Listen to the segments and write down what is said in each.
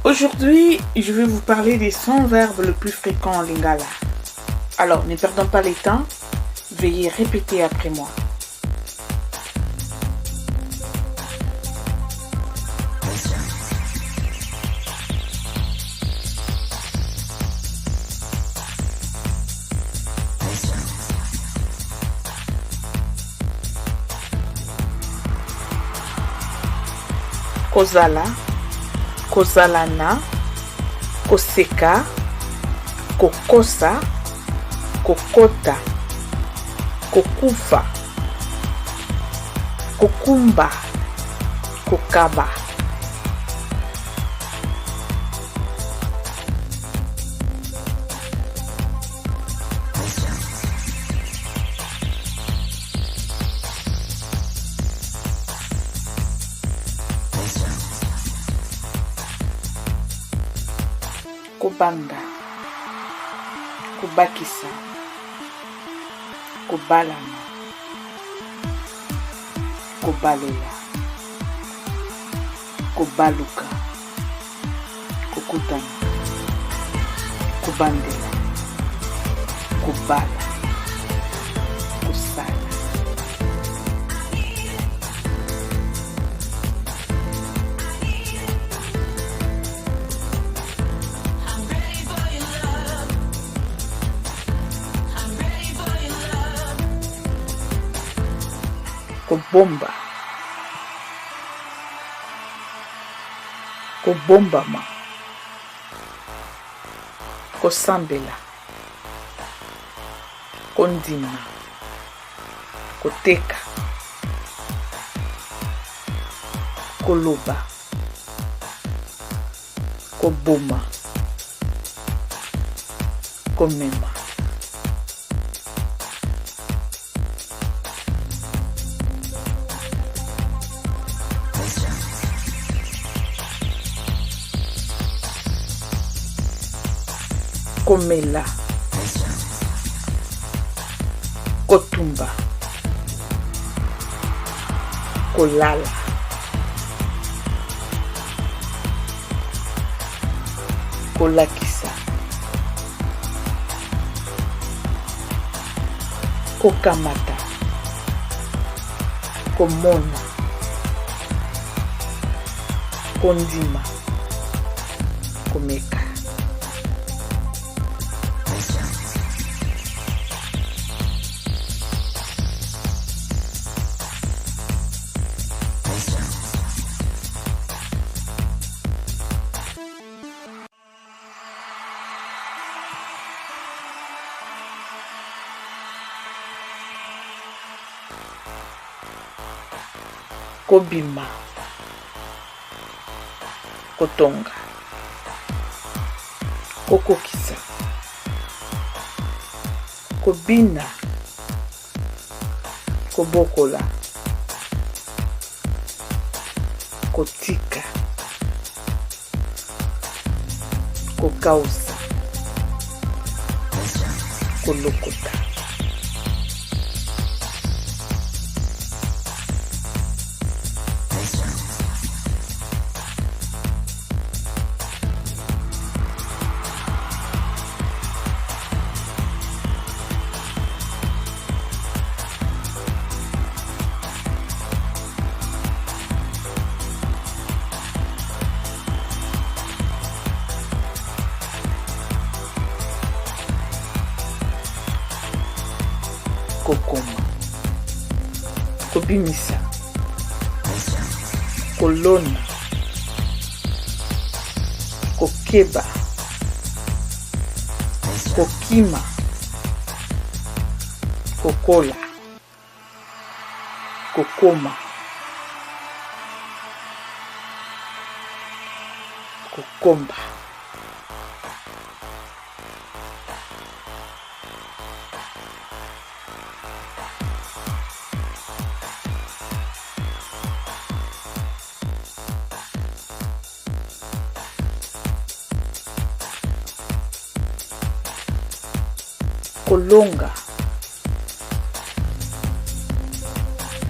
Aujourd'hui, je vais vous parler des 100 verbes les plus fréquents en lingala. Alors, ne perdons pas le temps, veuillez répéter après moi. Kozala, kozalana, koseka, kokosa, kokota, kokufa, kokumba, kokaba. Kobanga, kobakisa, kobalana, kobalela, kobaluka, kokutana, kobandela, kobala, kosala. Kobomba, kobombama, kosambela, kondima, koteka, koloba, koboma, komema. Komela, kotumba, kolala, kolakisa, kokamata, komona, kondima, komeka. Kobima, kotonga, kokokisa, kobina, kobokola, kotika, kokausa, kolokota. Kokoma, kobimisa, kolona, kokeba, kokima, kokola, kokoma, kokomba. Kolonga,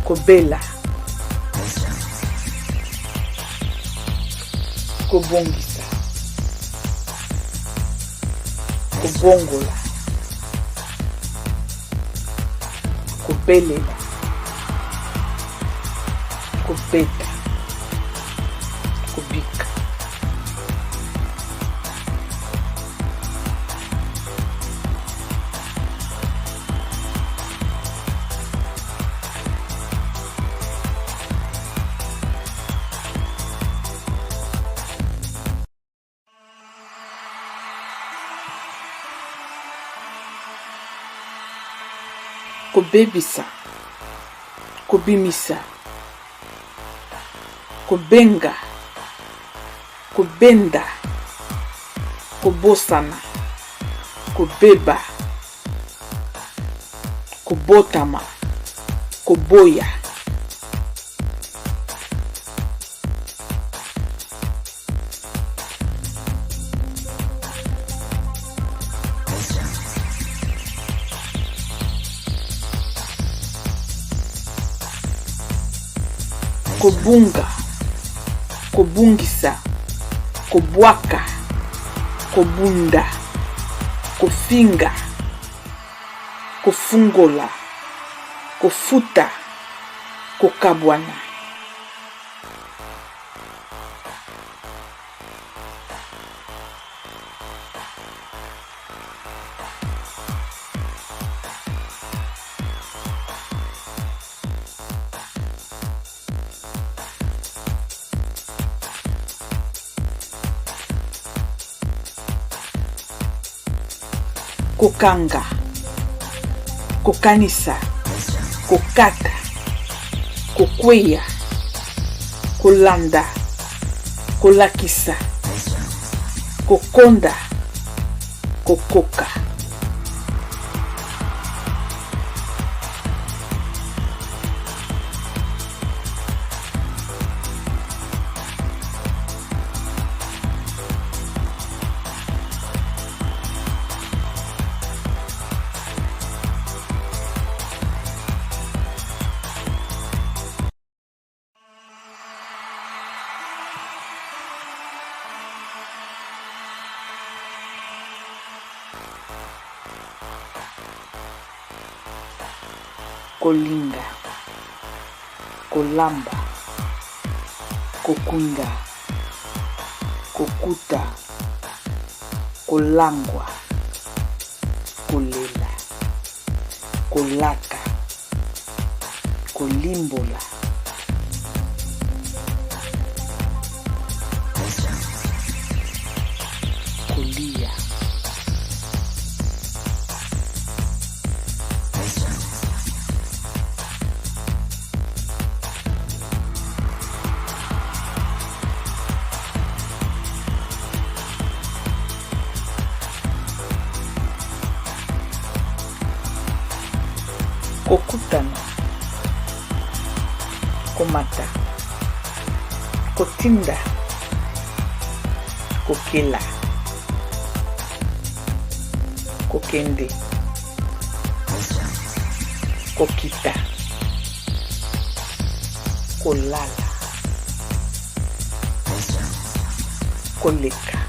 kobela, kobongisa, kobongola, kobelela, kobeta, kobika. Kobebisa, kobimisa, kobenga, kobenda, kobosana, kobeba, kobotama, koboya. Kobunga, kobungisa, kobwaka, kobunda, kofinga, kofungola, kofuta, kokabwana. Kokanga, kokanisa, kokata, kokweya, kolanda, kolakisa, kokonda, kokoka. Kolinga, kolamba, kokunda, kokuta, kolangwa, kolela, kolaka, kolimbola. Kolia. Kokutana, komata, kotinda, kokela, kokende, kokita, kolala, koleka.